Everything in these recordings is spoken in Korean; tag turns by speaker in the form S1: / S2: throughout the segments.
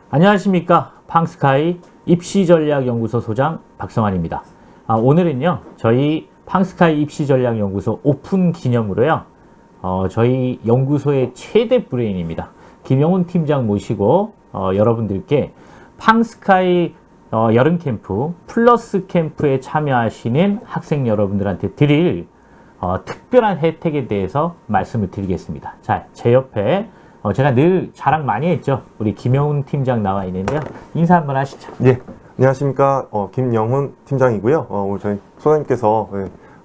S1: 안녕하십니까. 팡스카이 입시전략연구소 소장 박성환입니다. 오늘은요, 저희 팡스카이 입시전략연구소 오픈 기념으로요, 저희 연구소의 최대 브레인입니다. 김영훈 팀장 모시고 여러분들께 팡스카이 여름 캠프 플러스 캠프에 참여하시는 학생 여러분들한테 드릴 특별한 혜택에 대해서 말씀을 드리겠습니다. 자, 제 옆에 제가 늘 자랑 많이 했죠. 우리 김영훈 팀장 나와 있는데요. 인사 한번 하시죠.
S2: 예, 안녕하십니까. 김영훈 팀장이고요. 오늘 저희 소장님께서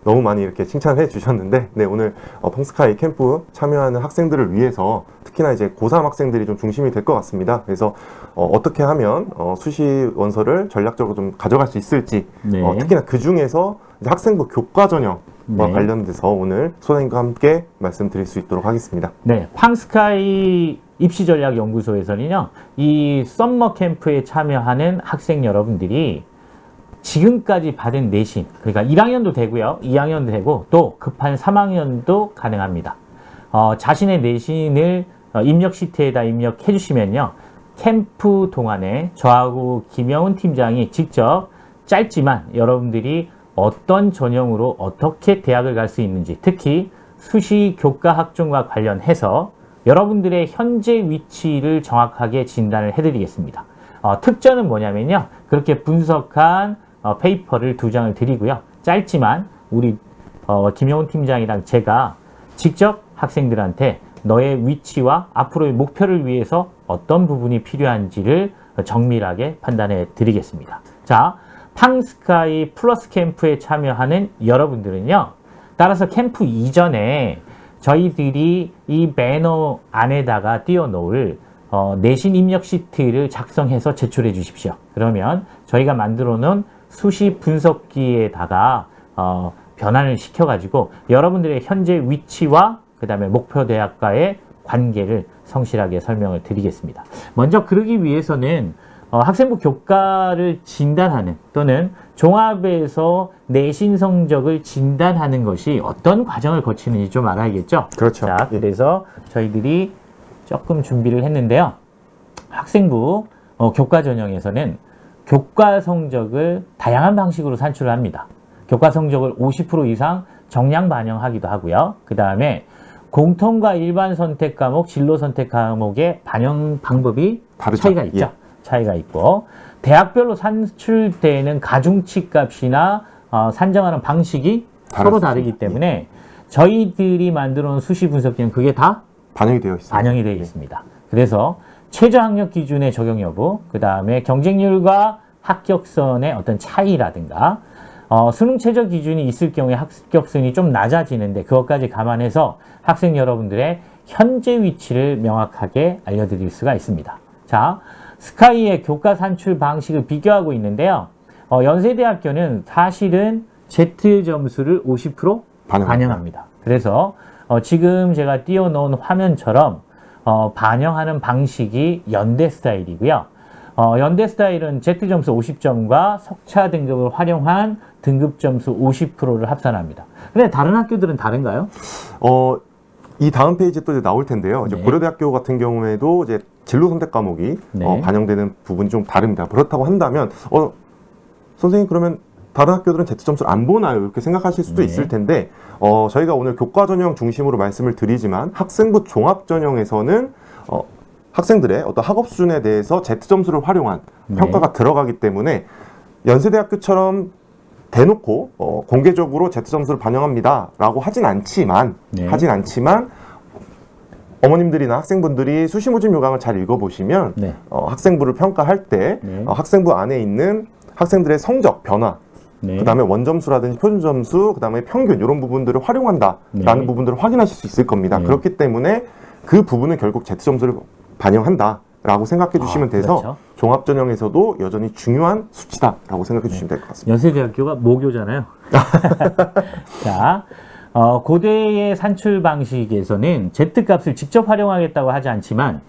S2: 너무 많이 이렇게 칭찬해 주셨는데, 네, 오늘 펑스카이 캠프 참여하는 학생들을 위해서 특히나 이제 고3 학생들이 좀 중심이 될 것 같습니다. 그래서 어떻게 하면 수시 원서를 전략적으로 좀 가져갈 수 있을지,
S1: 네.
S2: 특히나 그 중에서 학생부 교과 전형과
S1: 네.
S2: 관련돼서 오늘 소장님과 함께 말씀드릴 수 있도록 하겠습니다.
S1: 네, 팡스카이 입시전략연구소에서는요, 이 썸머 캠프에 참여하는 학생 여러분들이 지금까지 받은 내신, 그러니까 1학년도 되고요, 2학년도 되고, 또 급한 3학년도 가능합니다. 자신의 내신을 입력 시트에다 입력해 주시면요, 캠프 동안에 저하고 김영훈 팀장이 직접 짧지만 여러분들이 어떤 전형으로 어떻게 대학을 갈 수 있는지, 특히 수시 교과 학종과 관련해서 여러분들의 현재 위치를 정확하게 진단을 해드리겠습니다. 특전은 뭐냐면요, 그렇게 분석한 페이퍼를 2장을 드리고요, 짧지만 우리 김영훈 팀장이랑 제가 직접 학생들한테 너의 위치와 앞으로의 목표를 위해서 어떤 부분이 필요한지를 정밀하게 판단해 드리겠습니다. 자, 팡스카이 플러스 캠프에 참여하는 여러분들은요, 따라서 캠프 이전에 저희들이 이 배너 안에다가 띄워놓을 내신 입력 시트를 작성해서 제출해 주십시오. 그러면 저희가 만들어 놓은 수시 분석기에다가 변환을 시켜가지고 여러분들의 현재 위치와 그 다음에 목표 대학과의 관계를 성실하게 설명을 드리겠습니다. 먼저 그러기 위해서는 학생부 교과를 진단하는 또는 종합에서 내신 성적을 진단하는 것이 어떤 과정을 거치는지 좀 알아야겠죠?
S2: 그렇죠.
S1: 자, 그래서 저희들이 조금 준비를 했는데요. 학생부 교과 전형에서는 교과 성적을 다양한 방식으로 산출을 합니다. 교과 성적을 50% 이상 정량 반영하기도 하고요. 그 다음에 공통과 일반 선택 과목, 진로 선택 과목의 반영 방법이
S2: 다르죠.
S1: 차이가 있죠.
S2: 예.
S1: 차이가 있고, 대학별로 산출되는 가중치 값이나 산정하는 방식이 서로 다르기 때문에 저희들이 만들어 놓은 수시 분석기는 그게 다
S2: 반영이 되어 있습니다.
S1: 반영이 되어 있습니다. 그래서 최저 학력 기준의 적용 여부, 그 다음에 경쟁률과 합격선의 어떤 차이라든가, 수능 최저 기준이 있을 경우에 합격선이 좀 낮아지는데 그것까지 감안해서 학생 여러분들의 현재 위치를 명확하게 알려드릴 수가 있습니다. 자, 스카이의 교과 산출 방식을 비교하고 있는데요. 연세대학교는 사실은 Z 점수를 50% 반영합니다. 그래서 지금 제가 띄워놓은 화면처럼 반영하는 방식이 연대 스타일이고요. 연대 스타일은 Z 점수 50점과 석차 등급을 활용한 등급 점수 50%를 합산합니다. 근데 다른 학교들은 다른가요?
S2: 이 다음 페이지 또 이제 나올 텐데요. 이제
S1: 네.
S2: 고려대학교 같은 경우에도 이제 진로 선택 과목이
S1: 네.
S2: 반영되는 부분이 좀 다릅니다. 그렇다고 한다면 선생님 그러면 다른 학교들은 Z 점수를 안 보나요? 이렇게 생각하실 수도
S1: 네.
S2: 있을 텐데 저희가 오늘 교과 전형 중심으로 말씀을 드리지만 학생부 종합 전형에서는 학생들의 어떤 학업 수준에 대해서 Z 점수를 활용한
S1: 네.
S2: 평가가 들어가기 때문에 연세대학교처럼 대놓고 공개적으로 Z 점수를 반영합니다라고 하진 않지만 어머님들이나 학생분들이 수시모집 요강을 잘 읽어보시면
S1: 네.
S2: 학생부를 평가할 때
S1: 네.
S2: 학생부 안에 있는 학생들의 성적 변화,
S1: 네.
S2: 그 다음에 원점수라든지 표준점수, 그 다음에 평균 이런 부분들을 활용한다라는
S1: 네.
S2: 부분들을 확인하실 수 있을 겁니다.
S1: 네.
S2: 그렇기 때문에 그 부분은 결국 Z점수를 반영한다라고 생각해 주시면 돼서
S1: 그렇죠.
S2: 종합전형에서도 여전히 중요한 수치다라고 생각해 주시면 될 것 같습니다.
S1: 연세대학교가 모교잖아요. 자, 고대의 산출 방식에서는 Z값을 직접 활용하겠다고 하지 않지만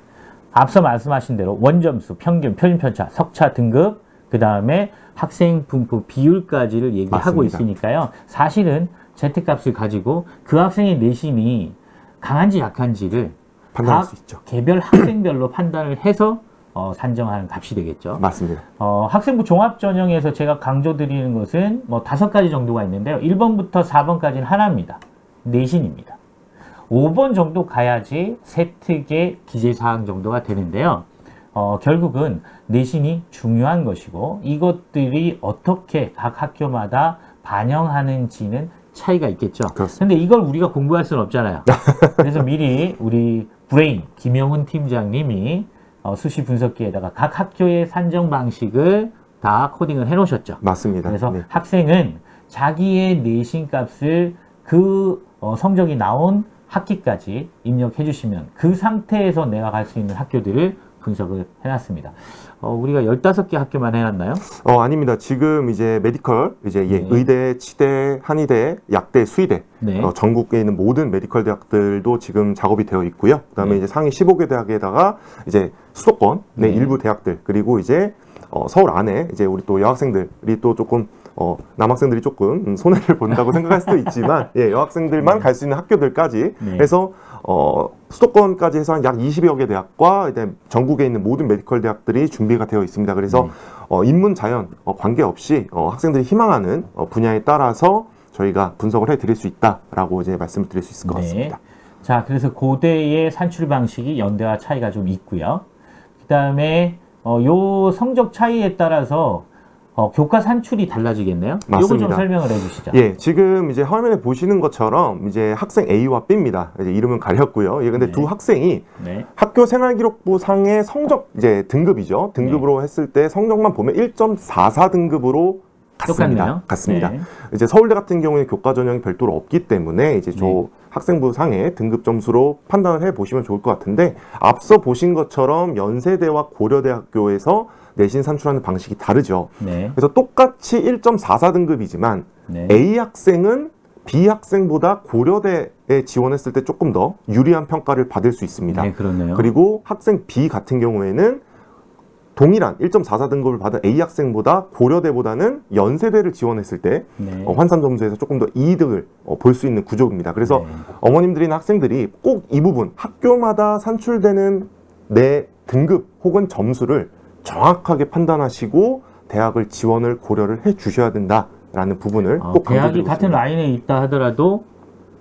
S1: 앞서 말씀하신 대로 원점수, 평균, 표준편차, 석차 등급, 그 다음에 학생 분포 비율까지를 얘기하고
S2: 맞습니다.
S1: 있으니까요. 사실은 Z값을 가지고 그 학생의 내신이 강한지 약한지를
S2: 판단할
S1: 각
S2: 수 있죠.
S1: 개별 학생별로 판단을 해서 산정하는 값이 되겠죠.
S2: 맞습니다.
S1: 학생부 종합전형에서 제가 강조드리는 것은 뭐 5가지 정도가 있는데요. 1번부터 4번까지는 하나입니다. 내신입니다. 5번 정도 가야지 세특의 기재사항 정도가 되는데요. 결국은 내신이 중요한 것이고 이것들이 어떻게 각 학교마다 반영하는지는 차이가 있겠죠. 그런데 이걸 우리가 공부할 수는 없잖아요. 그래서 미리 우리 브레인 김영훈 팀장님이 수시 분석기에다가 각 학교의 산정 방식을 다 코딩을 해 놓으셨죠.
S2: 맞습니다.
S1: 그래서
S2: 네.
S1: 학생은 자기의 내신 값을 그 성적이 나온 학기까지 입력해 주시면 그 상태에서 내가 갈 수 있는 학교들을 분석을 해놨습니다. 우리가 15개 학교만 해놨나요?
S2: 아닙니다. 지금 이제 메디컬, 이제
S1: 네.
S2: 의대, 치대, 한의대, 약대, 수의대,
S1: 네.
S2: 전국에 있는 모든 메디컬 대학들도 지금 작업이 되어 있고요. 그다음에
S1: 네.
S2: 이제 상위 15개 대학에다가 이제 수도권 내
S1: 네.
S2: 일부 대학들 그리고 이제 서울 안에 이제 우리 또 여학생들이 또 조금 남학생들이 조금 손해를 본다고 생각할 수도 있지만 여학생들만 갈 수 있는 학교들까지
S1: 네.
S2: 해서 수도권까지 해서 한 약 20여 개 대학과 이제 전국에 있는 모든 메디컬 대학들이 준비가 되어 있습니다. 그래서 인문, 자연 관계없이 학생들이 희망하는 분야에 따라서 저희가 분석을 해드릴 수 있다라고 이제 말씀을 드릴 수 있을 것 같습니다.
S1: 자, 그래서 고대의 산출 방식이 연대와 차이가 좀 있고요. 그 다음에 요 성적 차이에 따라서 교과 산출이 달라지겠네요? 요거
S2: 맞습니다.
S1: 좀 설명을 해주시죠.
S2: 예, 지금 이제 화면에 보시는 것처럼 이제 학생 A와 B입니다. 이제 이름은 가렸고요. 예, 근데
S1: 네.
S2: 두 학생이
S1: 네.
S2: 학교 생활기록부 상의 성적 이제 등급이죠. 등급으로 했을 때 성적만 보면 1.44 등급으로 같습니다.
S1: 똑같네요.
S2: 같습니다.
S1: 네.
S2: 이제 서울대 같은 경우에 교과 전형이 별도로 없기 때문에 이제 저
S1: 네.
S2: 학생부 상의 등급 점수로 판단을 해 보시면 좋을 것 같은데 앞서 보신 것처럼 연세대와 고려대학교에서 내신 산출하는 방식이 다르죠.
S1: 네.
S2: 그래서 똑같이 1.44 등급이지만
S1: 네.
S2: A 학생은 B 학생보다 고려대에 지원했을 때 조금 더 유리한 평가를 받을 수 있습니다.
S1: 네, 그렇네요.
S2: 그리고 학생 B 같은 경우에는 동일한 1.44 등급을 받은 A 학생보다 고려대보다는 연세대를 지원했을 때
S1: 네.
S2: 환산 점수에서 조금 더 이득을 볼 수 있는 구조입니다. 그래서
S1: 네.
S2: 어머님들이나 학생들이 꼭 이 부분 학교마다 산출되는 내 등급 혹은 점수를 정확하게 판단하시고 대학을 지원을 고려를 해 주셔야 된다라는 부분을 꼭
S1: 대학이
S2: 강조드리고
S1: 같은
S2: 있습니다.
S1: 라인에 있다 하더라도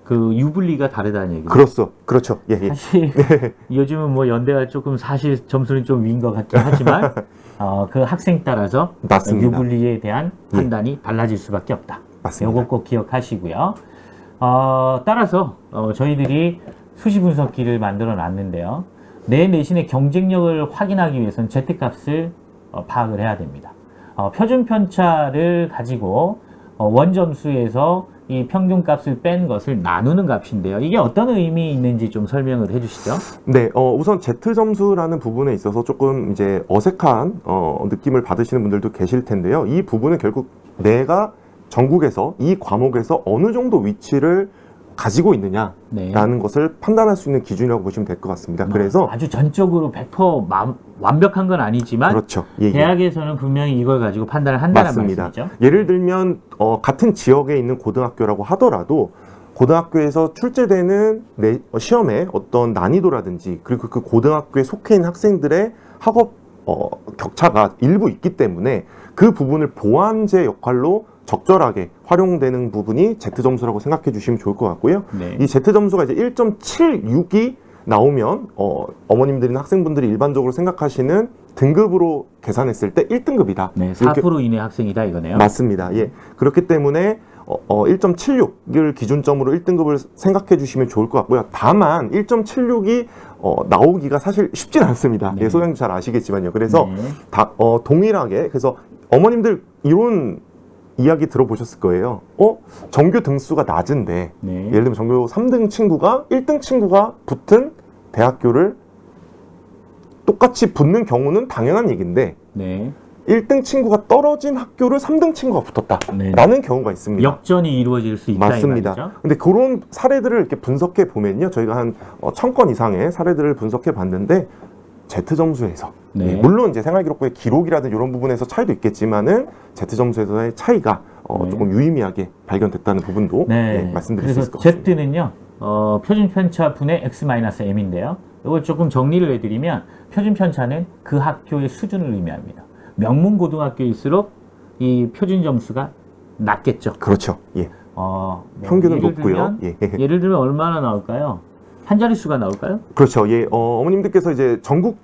S1: 그 유불리가 다르다는 얘기죠.
S2: 그렇죠. 예, 예.
S1: 사실 요즘은 뭐 연대가 조금 사실 점수는 좀 위인 것 같긴 하지만 그 학생 따라서
S2: 맞습니다.
S1: 유불리에 대한 판단이 달라질 수밖에 없다.
S2: 맞습니다.
S1: 요거 꼭 기억하시고요. 따라서 저희들이 수시 분석기를 만들어 놨는데요. 내 내신의 경쟁력을 확인하기 위해서는 Z값을 파악을 해야 됩니다. 표준 편차를 가지고 원점수에서 이 평균값을 뺀 것을 나누는 값인데요. 이게 어떤 의미 있는지 좀 설명을 해주시죠.
S2: 네, 우선 Z 점수라는 부분에 있어서 조금 이제 어색한 느낌을 받으시는 분들도 계실 텐데요. 이 부분은 결국 내가 전국에서 이 과목에서 어느 정도 위치를 가지고 있느냐라는
S1: 네.
S2: 것을 판단할 수 있는 기준이라고 보시면 될 것 같습니다. 그래서
S1: 아주 전적으로 100% 완벽한 건 아니지만
S2: 그렇죠. 예, 예.
S1: 대학에서는 분명히 이걸 가지고 판단을 한다는
S2: 맞습니다.
S1: 말씀이죠.
S2: 예를 들면 같은 지역에 있는 고등학교라고 하더라도 고등학교에서 출제되는 시험의 어떤 난이도라든지 그리고 그 고등학교에 속해 있는 학생들의 학업 격차가 일부 있기 때문에 그 부분을 보완제 역할로 적절하게 활용되는 부분이 Z점수라고 생각해 주시면 좋을 것 같고요.
S1: 네.
S2: 이 Z점수가 이제 1.76이 나오면 어머님들이나 학생분들이 일반적으로 생각하시는 등급으로 계산했을 때 1등급이다.
S1: 네, 4% 이내 학생이다 이거네요.
S2: 맞습니다. 예. 그렇기 때문에 1.76을 기준점으로 1등급을 생각해 주시면 좋을 것 같고요. 다만 1.76이 나오기가 사실 쉽진 않습니다.
S1: 네.
S2: 예, 소장님 잘 아시겠지만요. 그래서
S1: 네.
S2: 동일하게 그래서 어머님들 이런 이야기 들어보셨을 거예요. 전교 등수가 낮은데
S1: 네.
S2: 예를 들면 전교 3등 친구가 1등 친구가 붙은 대학교를 똑같이 붙는 경우는 당연한 얘기인데
S1: 네.
S2: 1등 친구가 떨어진 학교를 3등 친구가 붙었다라는
S1: 네.
S2: 경우가 있습니다.
S1: 역전이 이루어질 수 있다 이
S2: 맞습니다.
S1: 말이죠.
S2: 근데 그런 사례들을 이렇게 분석해 보면요. 저희가 한 1000건 이상의 사례들을 분석해 봤는데 Z점수에서
S1: 네.
S2: 물론 이제 생활기록부의 기록이라든 이런 부분에서 차이도 있겠지만은 Z점수에서의 차이가
S1: 네.
S2: 조금 유의미하게 발견됐다는 부분도
S1: 네.
S2: 말씀드릴 수
S1: 그래서
S2: 있을 것 같습니다.
S1: Z는요. 표준 편차 분의 X-M인데요. 이걸 조금 정리를 해드리면 표준 편차는 그 학교의 수준을 의미합니다. 명문 고등학교일수록 이 표준 점수가 낮겠죠.
S2: 그렇죠. 예.
S1: 예를
S2: 평균은 높고요.
S1: 들면, 예를 들면 얼마나 나올까요? 한 자릿수가 나올까요?
S2: 그렇죠. 예. 어머님들께서 이제 전국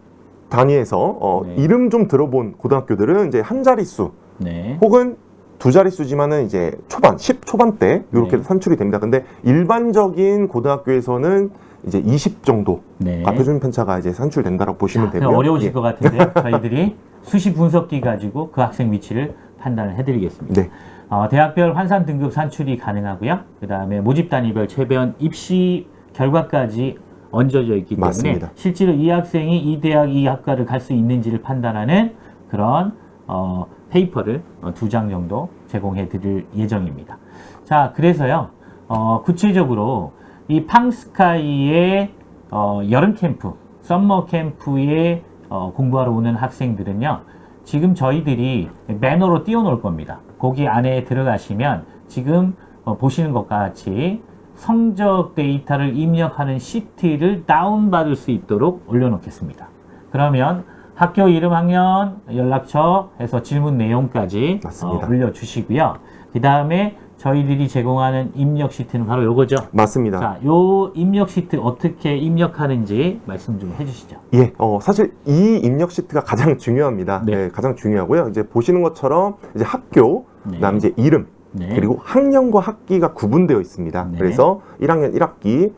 S2: 단위에서
S1: 네.
S2: 이름 좀 들어본 고등학교들은 이제 한 자릿수
S1: 네.
S2: 혹은 두 자릿수지만은 이제 초반, 10 초반대 이렇게
S1: 네.
S2: 산출이 됩니다. 근데 일반적인 고등학교에서는 이제 20 정도가
S1: 네.
S2: 표준 편차가 이제 산출된다라고 보시면
S1: 자,
S2: 되고요.
S1: 어려우실
S2: 예.
S1: 것 같은데 저희들이 수시 분석기 가지고 그 학생 위치를 판단을 해드리겠습니다.
S2: 네.
S1: 대학별 환산 등급 산출이 가능하고요. 그 다음에 모집 단위별 최변 입시 결과까지 얹어져 있기 때문에
S2: 맞습니다.
S1: 실제로 이 학생이 이 대학 이 학과를 갈 수 있는지를 판단하는 그런 페이퍼를 2장 정도 제공해 드릴 예정입니다. 자, 그래서요, 구체적으로 이 팡스카이의 여름 캠프, 썸머 캠프에 공부하러 오는 학생들은요, 지금 저희들이 매너로 띄워놓을 겁니다. 거기 안에 들어가시면 지금 보시는 것과 같이 성적 데이터를 입력하는 시트를 다운받을 수 있도록 올려놓겠습니다. 그러면 학교 이름, 학년, 연락처 해서 질문 내용까지
S2: 맞습니다.
S1: 올려주시고요. 그 다음에 저희들이 제공하는 입력 시트는 바로 요거죠.
S2: 맞습니다.
S1: 자, 요 입력 시트 어떻게 입력하는지 말씀 좀 해주시죠.
S2: 예, 사실 이 입력 시트가 가장 중요합니다.
S1: 네.
S2: 네, 가장 중요하고요. 이제 보시는 것처럼 이제 학교,
S1: 네.
S2: 그다음에 이제 이름,
S1: 네.
S2: 그리고 학년과 학기가 구분되어 있습니다.
S1: 네.
S2: 그래서 1학년 1학기,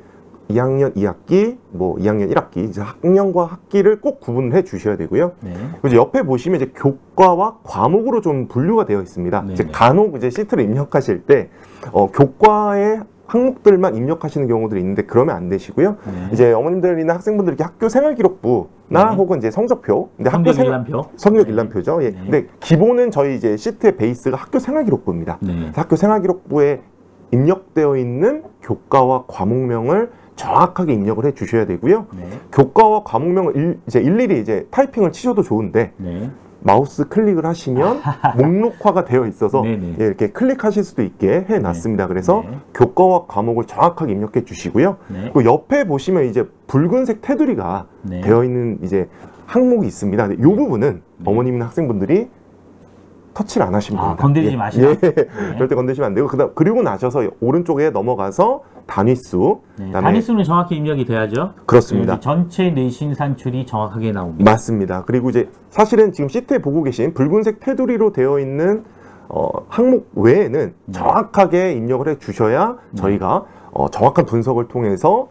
S2: 2학년 2학기, 뭐 2학년 1학기, 이제 학년과 학기를 꼭 구분을 해 주셔야 되고요.
S1: 네.
S2: 그리고 이제 옆에 보시면 이제 교과와 과목으로 좀 분류가 되어 있습니다.
S1: 네,
S2: 이제
S1: 네.
S2: 간혹 이제 시트를 입력하실 때 교과의 항목들만 입력하시는 경우들이 있는데 그러면 안 되시고요.
S1: 네.
S2: 이제 어머님들이나 학생분들 이렇게 학교 생활기록부나
S1: 네.
S2: 혹은 이제 성적표, 근데
S1: 성적 일람표.
S2: 성적
S1: 네.
S2: 일람표죠. 예.
S1: 네.
S2: 근데 기본은 저희 이제 시트의 베이스가 학교 생활기록부입니다.
S1: 네.
S2: 그래서 학교 생활기록부에 입력되어 있는 교과와 과목명을 정확하게 입력을 해 주셔야 되고요.
S1: 네.
S2: 교과와 과목명을 이제 일일이 이제 타이핑을 치셔도 좋은데
S1: 네.
S2: 마우스 클릭을 하시면 목록화가 되어 있어서
S1: 네네.
S2: 예, 이렇게 클릭하실 수도 있게 해놨습니다. 그래서
S1: 네.
S2: 교과와 과목을 정확하게 입력해 주시고요.
S1: 네.
S2: 그 옆에 보시면 이제 붉은색 테두리가
S1: 네.
S2: 되어 있는 이제 항목이 있습니다. 근데 이 부분은 어머님이나 학생분들이 터치를 안 하시면 됩니다.
S1: 건드리지 마시라.
S2: 예.
S1: 네.
S2: 절대 건드리시면 안 되고 그리고 나셔서 오른쪽에 넘어가서 단위수,
S1: 네.
S2: 그다음에
S1: 단위수는 정확히 입력이 돼야죠.
S2: 그렇습니다.
S1: 네, 전체 내신 산출이 정확하게 나옵니다.
S2: 맞습니다. 그리고 이제 사실은 지금 시트에 보고 계신 붉은색 테두리로 되어 있는 항목 외에는
S1: 네.
S2: 정확하게 입력을 해 주셔야 저희가 정확한 분석을 통해서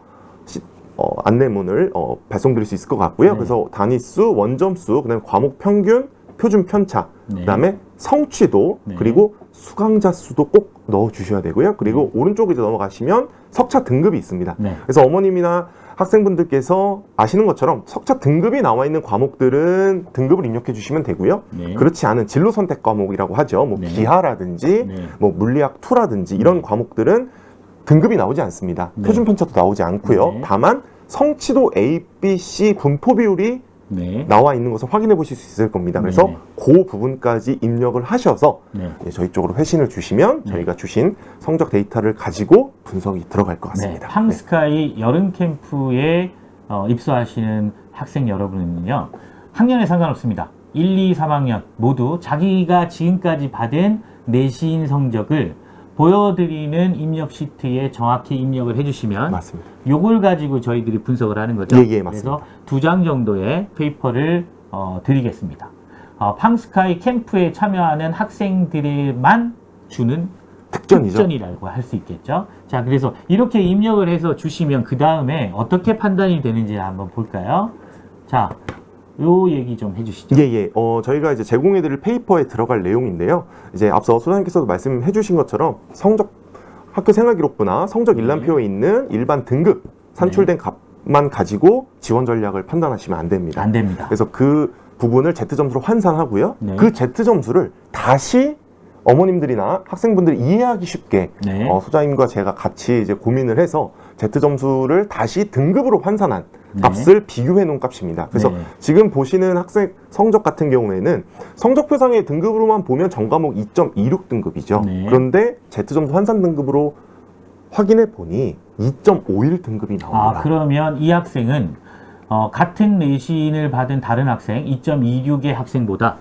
S2: 안내문을 발송드릴 수 있을 것 같고요.
S1: 네.
S2: 그래서 단위수, 원점수, 그다음에 과목 평균, 표준 편차,
S1: 네.
S2: 그다음에 성취도,
S1: 네.
S2: 그리고 수강자 수도 꼭 넣어 주셔야 되고요. 그리고 오른쪽에 이제 넘어가시면 석차 등급이 있습니다.
S1: 네.
S2: 그래서 어머님이나 학생분들께서 아시는 것처럼 석차 등급이 나와 있는 과목들은 등급을 입력해 주시면 되고요.
S1: 네.
S2: 그렇지 않은 진로 선택 과목이라고 하죠. 뭐
S1: 네.
S2: 기하라든지
S1: 네.
S2: 뭐 물리학 2라든지 이런 과목들은 등급이 나오지 않습니다.
S1: 네.
S2: 표준 편차도 나오지 않고요.
S1: 네.
S2: 다만 성취도 A, B, C 분포 비율이
S1: 네.
S2: 나와 있는 것을 확인해 보실 수 있을 겁니다. 그래서
S1: 네.
S2: 그 부분까지 입력을 하셔서
S1: 네.
S2: 저희 쪽으로 회신을 주시면
S1: 네.
S2: 저희가 주신 성적 데이터를 가지고 분석이 들어갈 것
S1: 네.
S2: 같습니다.
S1: 팡스카이 여름 캠프에 입소하시는 학생 여러분은요, 학년에 상관없습니다. 1, 2, 3학년 모두 자기가 지금까지 받은 내신 성적을 보여드리는 입력 시트에 정확히 입력을 해주시면
S2: 맞습니다.
S1: 요걸 가지고 저희들이 분석을 하는 거죠.
S2: 예, 예, 맞습니다.
S1: 그래서 2장 정도의 페이퍼를 드리겠습니다. 팡스카이 캠프에 참여하는 학생들에만 주는
S2: 특전이죠.
S1: 특전이라고 할 수 있겠죠. 자, 그래서 이렇게 입력을 해서 주시면 그 다음에 어떻게 판단이 되는지 한번 볼까요? 자, 요 얘기 좀 해주시죠.
S2: 예, 예. 저희가 이제 제공해드릴 페이퍼에 들어갈 내용인데요. 이제 앞서 소장님께서도 말씀해주신 것처럼 학교 생활기록부나 성적
S1: 네.
S2: 일람표에 있는 일반 등급 산출된 값만 가지고 지원 전략을 판단하시면 안 됩니다.
S1: 안 됩니다.
S2: 그래서 그 부분을 Z 점수로 환산하고요.
S1: 네.
S2: 그 Z 점수를 다시 어머님들이나 학생분들이 이해하기 쉽게
S1: 네.
S2: 소장님과 제가 같이 이제 고민을 해서 Z 점수를 다시 등급으로 환산한
S1: 네.
S2: 값을 비교해 놓은 값입니다. 그래서
S1: 네.
S2: 지금 보시는 학생 성적 같은 경우에는 성적표상의 등급으로만 보면 전과목 2.26 등급이죠.
S1: 네.
S2: 그런데 Z 점수 환산 등급으로 확인해 보니 2.51 등급이 나옵니다.
S1: 그러면 이 학생은 같은 내신을 받은 다른 학생, 2.26의 학생보다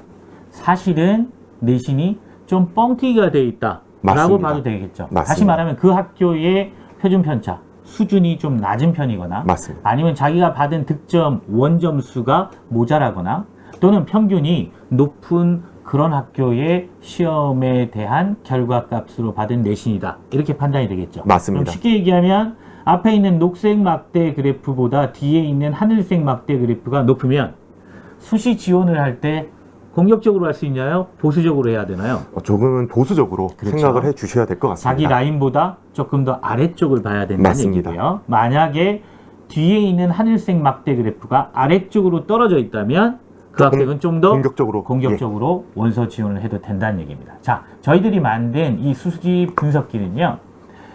S1: 사실은 내신이 좀 뻥튀기가 되어 있다라고
S2: 맞습니다.
S1: 봐도 되겠죠.
S2: 맞습니다.
S1: 다시 말하면 그 학교의 표준 편차 수준이 좀 낮은 편이거나
S2: 맞습니다.
S1: 아니면 자기가 받은 득점 원점수가 모자라거나 또는 평균이 높은 그런 학교의 시험에 대한 결과값으로 받은 내신이다. 이렇게 판단이 되겠죠.
S2: 맞습니다.
S1: 그럼 쉽게 얘기하면 앞에 있는 녹색 막대 그래프보다 뒤에 있는 하늘색 막대 그래프가 높으면 수시 지원을 할 때 공격적으로 할 수 있나요? 보수적으로 해야 되나요?
S2: 조금은 보수적으로
S1: 그렇죠.
S2: 생각을 해 주셔야 될 것 같습니다.
S1: 자기 라인보다 조금 더 아래쪽을 봐야 된다는
S2: 맞습니다.
S1: 얘기고요. 만약에 뒤에 있는 하늘색 막대 그래프가 아래쪽으로 떨어져 있다면 그
S2: 조금
S1: 학생은 좀 더
S2: 공격적으로
S1: 원서 지원을 해도 된다는 얘기입니다. 자, 저희들이 만든 이 수시 분석기는요.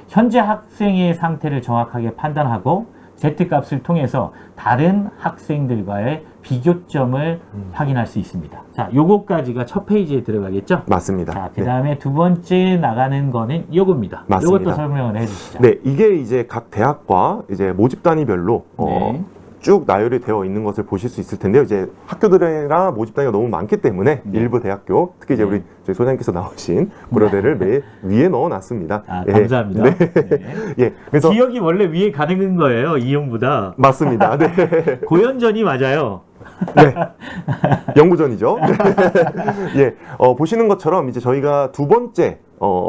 S1: 현재 학생의 상태를 정확하게 판단하고 Z값을 통해서 다른 학생들과의 비교점을 확인할 수 있습니다. 자, 요거까지가 첫 페이지에 들어가겠죠?
S2: 맞습니다.
S1: 자, 그 다음에 두 번째 나가는 거는 요겁니다.
S2: 맞습니다.
S1: 요것도 설명을 해주시죠.
S2: 네, 이게 이제 각 대학과 이제 모집 단위별로
S1: 네.
S2: 쭉 나열이 되어 있는 것을 보실 수 있을 텐데요. 이제 학교들이랑 모집 단위가 너무 많기 때문에
S1: 네.
S2: 일부 대학교, 특히 이제
S1: 네.
S2: 우리 저희 소장님께서 나오신 고려대를 맨 위에 넣어놨습니다.
S1: 아,
S2: 예.
S1: 감사합니다.
S2: 네.
S1: 네.
S2: 예, 그래서
S1: 기억이 원래 위에 가는 거예요, 이용보다.
S2: 맞습니다. 네,
S1: 고연전이 맞아요.
S2: 네. 연구전이죠. 예, 보시는 것처럼 이제 저희가 두 번째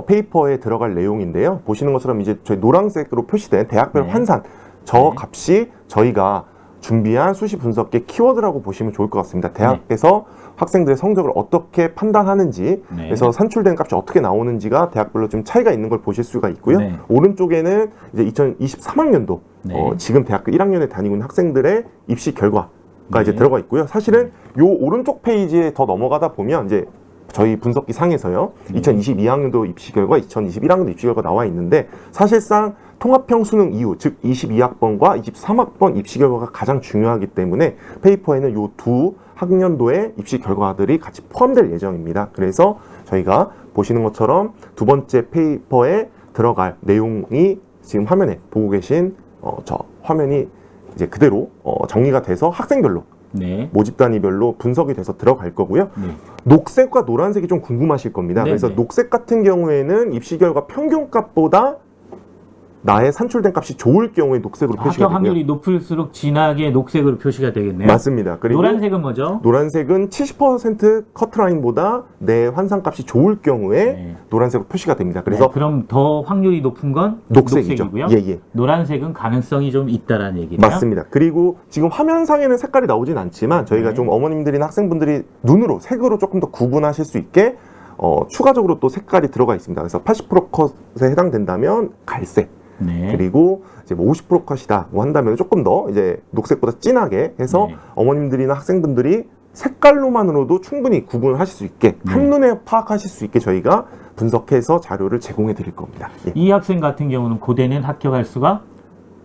S2: 페이퍼에 들어갈 내용인데요. 보시는 것처럼 이제 저희 노란색으로 표시된 대학별
S1: 네.
S2: 환산 저
S1: 네.
S2: 값이 저희가 준비한 수시 분석의 키워드라고 보시면 좋을 것 같습니다. 대학에서 학생들의 성적을 어떻게 판단하는지,
S1: 네.
S2: 그래서 산출된 값이 어떻게 나오는지가 대학별로 좀 차이가 있는 걸 보실 수가 있고요.
S1: 네.
S2: 오른쪽에는 이제 2023학년도
S1: 네.
S2: 지금 대학교 1학년에 다니고 있는 학생들의 입시 결과가
S1: 네.
S2: 이제 들어가 있고요. 사실은 요 오른쪽 페이지에 더 넘어가다 보면 이제 저희 분석기 상에서요.
S1: 네.
S2: 2022학년도 입시 결과, 2021학년도 입시 결과 나와 있는데 사실상 통합형 수능 이후, 즉 22학번과 23학번 입시 결과가 가장 중요하기 때문에 페이퍼에는 요 두 학년도의 입시 결과들이 같이 포함될 예정입니다. 그래서 저희가 보시는 것처럼 두 번째 페이퍼에 들어갈 내용이 지금 화면에 보고 계신 저 화면이 이제 그대로 정리가 돼서 학생별로
S1: 네.
S2: 모집 단위별로 분석이 돼서 들어갈 거고요.
S1: 네.
S2: 녹색과 노란색이 좀 궁금하실 겁니다.
S1: 네,
S2: 그래서
S1: 네.
S2: 녹색 같은 경우에는 입시 결과 평균값보다 나의 산출된 값이 좋을 경우에 녹색으로 표시가
S1: 합격
S2: 되고요.
S1: 확률이 높을수록 진하게 녹색으로 표시가 되겠네요.
S2: 맞습니다. 그리고
S1: 노란색은 뭐죠?
S2: 노란색은 70% 커트라인보다 내 환산값이 좋을 경우에
S1: 네.
S2: 노란색으로 표시가 됩니다. 그래서
S1: 네, 그럼 더 확률이 높은 건
S2: 녹색이죠.
S1: 녹색이고요.
S2: 예, 예.
S1: 노란색은 가능성이 좀 있다라는 얘기네요.
S2: 맞습니다. 그리고 지금 화면상에는 색깔이 나오진 않지만 저희가
S1: 네.
S2: 좀 어머님들이나 학생분들이 눈으로 색으로 조금 더 구분하실 수 있게 추가적으로 또 색깔이 들어가 있습니다. 그래서 80% 컷에 해당된다면 갈색,
S1: 네.
S2: 그리고 이제 뭐 50% 컷이다 뭐 한다면 조금 더 이제 녹색보다 진하게 해서
S1: 네.
S2: 어머님들이나 학생분들이 색깔로만으로도 충분히 구분하실 수 있게
S1: 네.
S2: 한눈에 파악하실 수 있게 저희가 분석해서 자료를 제공해 드릴 겁니다. 예.
S1: 이 학생 같은 경우는 고대는 합격할 수가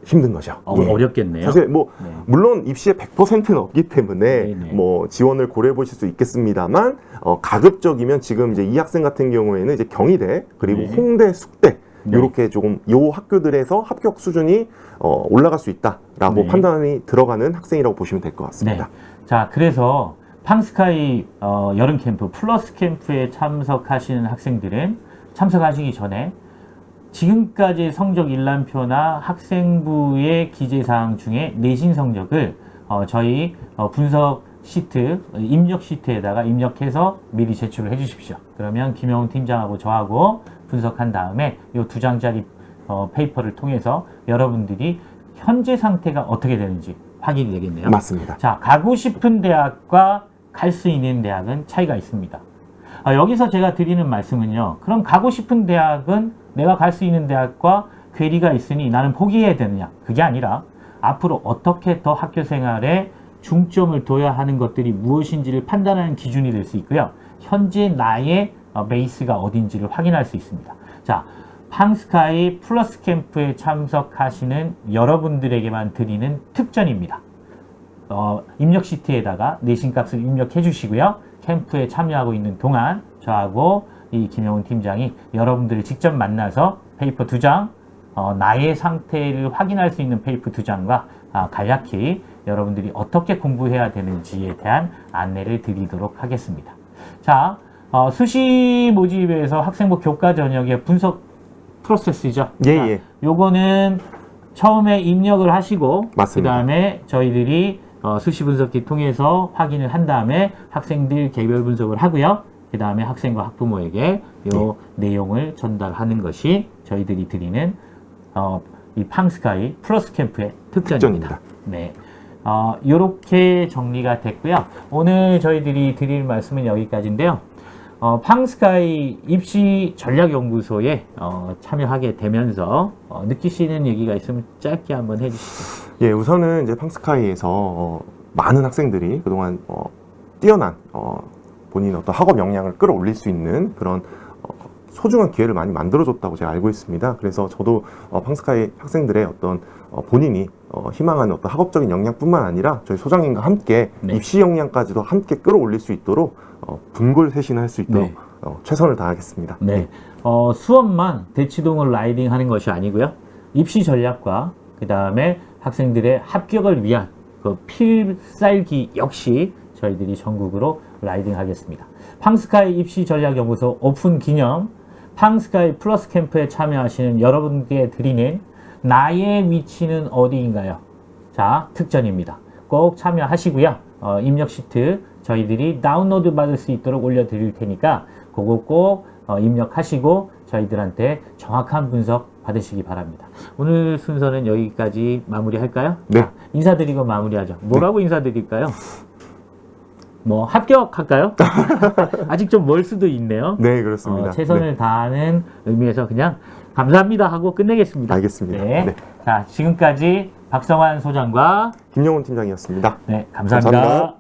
S2: 힘든 거죠. 예.
S1: 어렵겠네요.
S2: 사실 뭐
S1: 네.
S2: 물론 입시에 100%는 없기 때문에
S1: 네네.
S2: 뭐 지원을 고려해 보실 수 있겠습니다만 가급적이면 지금 이제 이 학생 같은 경우에는 이제 경희대 그리고
S1: 네.
S2: 홍대, 숙대
S1: 네.
S2: 이렇게 조금 요 학교들에서 합격 수준이 올라갈 수 있다라고
S1: 네.
S2: 판단이 들어가는 학생이라고 보시면 될 것 같습니다.
S1: 네. 자, 그래서 팡스카이 여름 캠프 플러스 캠프에 참석하시는 학생들은 참석하시기 전에 지금까지 성적 일람표나 학생부의 기재사항 중에 내신 성적을 저희 분석 시트, 입력 시트에다가 입력해서 미리 제출을 해 주십시오. 그러면 김영훈 팀장하고 저하고 분석한 다음에 이 두 장짜리 페이퍼를 통해서 여러분들이 현재 상태가 어떻게 되는지 확인이 되겠네요.
S2: 맞습니다.
S1: 자, 가고 싶은 대학과 갈 수 있는 대학은 차이가 있습니다. 여기서 제가 드리는 말씀은요. 그럼 가고 싶은 대학은 내가 갈 수 있는 대학과 괴리가 있으니 나는 포기해야 되느냐? 그게 아니라 앞으로 어떻게 더 학교 생활에 중점을 둬야 하는 것들이 무엇인지를 판단하는 기준이 될 수 있고요. 현재 나의 베이스가 어딘지를 확인할 수 있습니다. 자, 팡스카이 플러스 캠프에 참석하시는 여러분들에게만 드리는 특전입니다. 입력 시트에다가 내신값을 입력해 주시고요. 캠프에 참여하고 있는 동안 저하고 이 김영훈 팀장이 여러분들을 직접 만나서 페이퍼 2장 나의 상태를 확인할 수 있는 페이프 2장과 간략히 여러분들이 어떻게 공부해야 되는지에 대한 안내를 드리도록 하겠습니다. 자, 수시 모집에서 학생부 교과 전형의 분석 프로세스죠.
S2: 예,
S1: 자,
S2: 예.
S1: 요거는 처음에 입력을 하시고 그
S2: 맞습니다.
S1: 다음에 저희들이 수시 분석기 통해서 확인을 한 다음에 학생들 개별 분석을 하고요. 그 다음에 학생과 학부모에게 요 내용을 전달하는 것이 저희들이 드리는 이 팡스카이 플러스 캠프의 특전입니다. 네. 요렇게 정리가 됐고요. 오늘 저희들이 드릴 말씀은 여기까지인데요. 팡스카이 입시 전략연구소에 참여하게 되면서 느끼시는 얘기가 있으면 짧게 한번 해주시죠.
S2: 예, 우선은 이제 팡스카이에서 많은 학생들이 그동안 뛰어난 본인 어떤 학업 역량을 끌어올릴 수 있는 그런 소중한 기회를 많이 만들어줬다고 제가 알고 있습니다. 그래서 저도 팡스카이 학생들의 어떤 본인이 희망하는 어떤 학업적인 역량뿐만 아니라 저희 소장님과 함께
S1: 네.
S2: 입시 역량까지도 함께 끌어올릴 수 있도록 분골쇄신할 수 있도록
S1: 네.
S2: 최선을 다하겠습니다.
S1: 네. 수업만 대치동을 라이딩 하는 것이 아니고요. 입시 전략과 그 다음에 학생들의 합격을 위한 그 필살기 역시 저희들이 전국으로 라이딩 하겠습니다. 팡스카이 입시 전략 연구소 오픈 기념 팡스카이 플러스 캠프에 참여하시는 여러분께 드리는 나의 위치는 어디인가요? 자, 특전입니다. 꼭 참여하시고요. 입력 시트 저희들이 다운로드 받을 수 있도록 올려드릴 테니까 그거 꼭 입력하시고 저희들한테 정확한 분석 받으시기 바랍니다. 오늘 순서는 여기까지 마무리할까요?
S2: 네.
S1: 자, 인사드리고 마무리하죠. 뭐라고 인사드릴까요? 뭐 합격할까요? 아직 좀 멀 수도 있네요.
S2: 네, 그렇습니다.
S1: 최선을 다하는 의미에서 그냥 감사합니다 하고 끝내겠습니다.
S2: 알겠습니다.
S1: 네.
S2: 네.
S1: 자, 지금까지 박성환 소장과
S2: 김영훈 팀장이었습니다.
S1: 네, 감사합니다.
S2: 감사합니다.